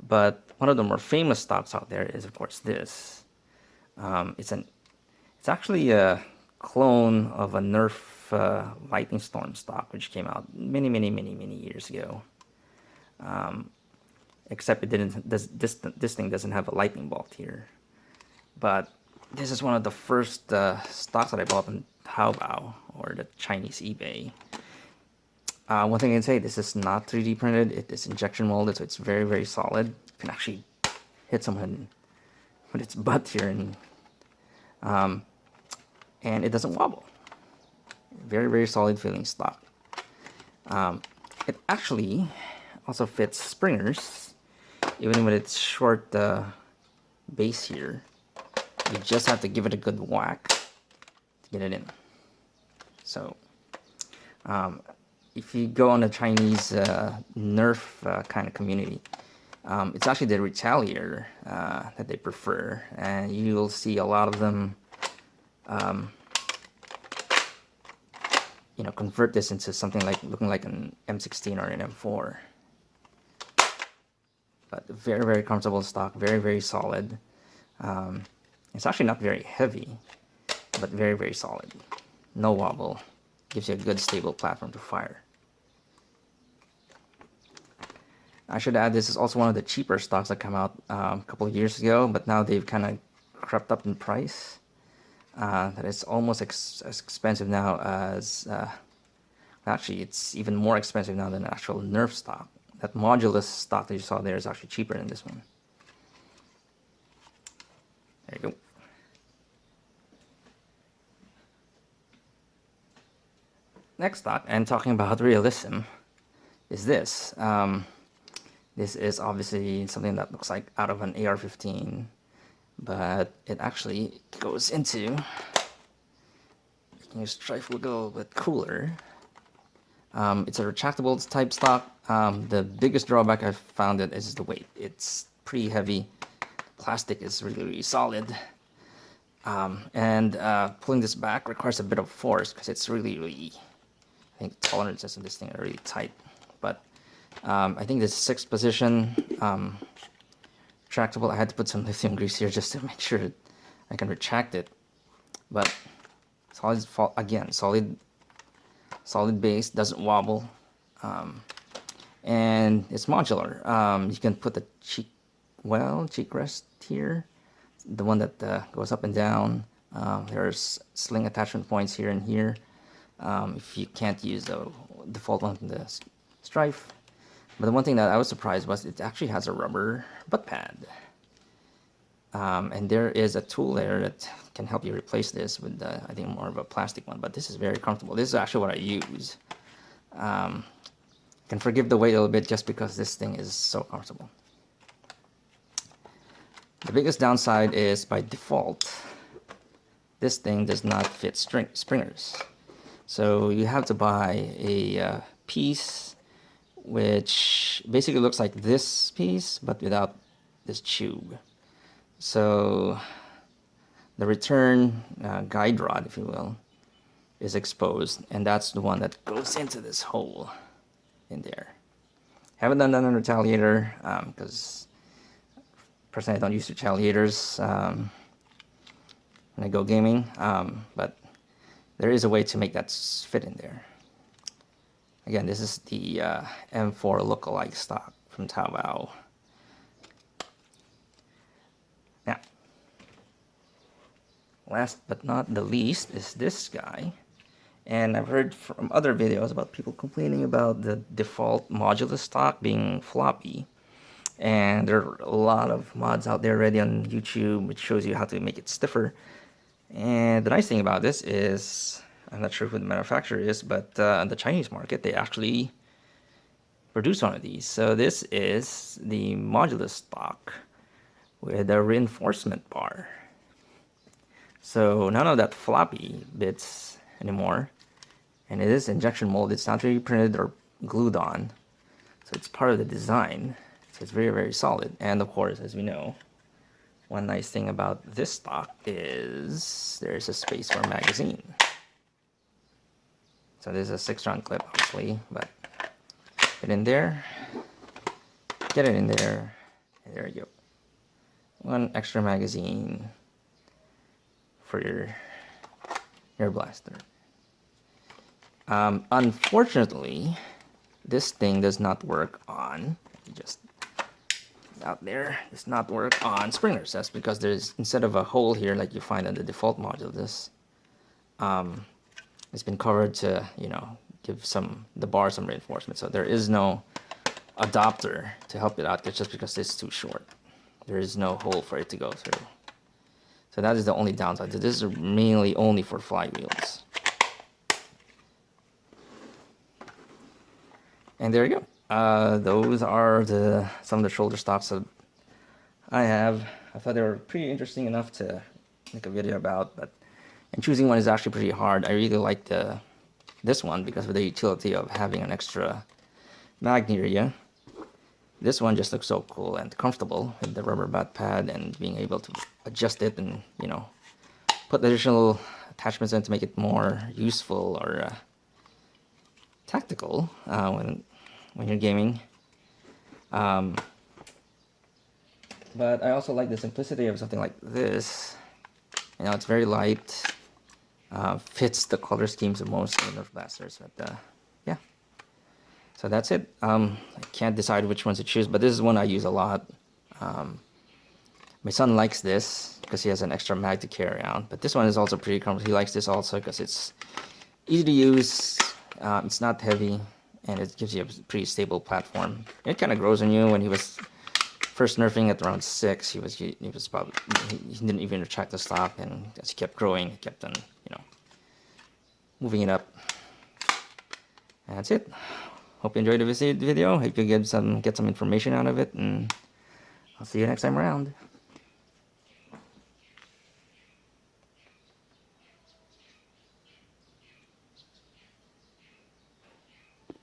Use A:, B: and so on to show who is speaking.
A: But one of the more famous stocks out there is, of course, this. It's actually a clone of a Nerf Lightning Storm stock, which came out many years ago. Except it didn't. This thing doesn't have a lightning bolt here. But this is one of the first stocks that I bought on Taobao, or the Chinese eBay. One thing I can say, this is not 3D printed. It is injection molded, so it's very solid. You can actually hit someone with its butt here, and it doesn't wobble. Very solid feeling stock. It actually also fits springers, even with its short base here. You just have to give it a good whack to get it in. So, if you go on the Chinese Nerf kind of community, it's actually the Retaliator that they prefer, and you'll see a lot of them, convert this into something like looking like an M16 or an M4. But very comfortable stock, very solid. It's actually not very heavy, but very solid. No wobble. Gives you a good stable platform to fire. I should add, this is also one of the cheaper stocks that came out a couple of years ago, but now they've kind of crept up in price. That it's almost as expensive now as... actually, it's even more expensive now than actual Nerf stock. That Modulus stock that you saw there is actually cheaper than this one. There you go. Next stock, and talking about realism, is this. This is obviously something that looks like out of an AR-15, but it actually goes into making your strife look a little bit cooler. It's a retractable type stock. The biggest drawback I've found is the weight. It's pretty heavy. Plastic is really solid. And pulling this back requires a bit of force because it's really, I think tolerances of this thing are really tight. But I think this 6th position retractable, I had to put some lithium grease here just to make sure that I can retract it. But solid, again, solid base, doesn't wobble, and it's modular. You can put the cheek rest here, the one that goes up and down. There's sling attachment points here and here, if you can't use the default one from the Strife. But the one thing that I was surprised was it actually has a rubber butt pad. And there is a tool there that can help you replace this with, I think, more of a plastic one. But this is very comfortable. This is actually what I use. Can forgive the weight a little bit just because this thing is so comfortable. The biggest downside is, by default, this thing does not fit springers. So you have to buy a piece which basically looks like this piece, but without this tube. So the return guide rod, if you will, is exposed, and that's the one that goes into this hole in there. Haven't done that on Retaliator because personally I don't use Retaliators when I go gaming, but there is a way to make that fit in there. Again, this is the M4 lookalike stock from Taobao. Now, last but not the least is this guy. And I've heard from other videos about people complaining about the default Modulus stock being floppy. And there are a lot of mods out there already on YouTube which shows you how to make it stiffer. And the nice thing about this is, I'm not sure who the manufacturer is, but on the Chinese market, they actually produce one of these. So this is the Modulus stock with a reinforcement bar. So none of that floppy bits anymore. And it is injection molded. It's not really printed or glued on. So it's part of the design. So it's very solid. And of course, as we know, one nice thing about this stock is there's a space for a magazine. So this is a 6-round clip, obviously, but get in there, get it in there, There you go. One extra magazine for your blaster. Unfortunately, this thing does not work on, just out there, does not work on sprinklers. That's because there's, instead of a hole here like you find on the default module, this it's been covered to, you know, give the bar some reinforcement. So there is no adapter to help it out, just because it's too short. There is no hole for it to go through. So that is the only downside. This is mainly only for flywheels. And there you go. Those are some of the shoulder stocks that I have. I thought they were pretty interesting enough to make a video about, and choosing one is actually pretty hard. I really like this one because of the utility of having an extra mag near you. This one just looks so cool and comfortable with the rubber butt pad and being able to adjust it and, you know, put additional attachments in to make it more useful or tactical when you're gaming. But I also like the simplicity of something like this. You know, it's very light, fits the color schemes of most of the blasters. But yeah, so that's it. I can't decide which ones to choose, but this is one I use a lot. My son likes this because he has an extra mag to carry around. But this one is also pretty comfortable. He likes this also because it's easy to use. It's not heavy, and it gives you a pretty stable platform. It kind of grows on you. When he was first nerfing at around 6, he didn't even retract the stock, and as he kept growing, he kept on, you know, moving it up. And that's it. Hope you enjoyed the video. Hope you get some information out of it, and I'll see you next time around.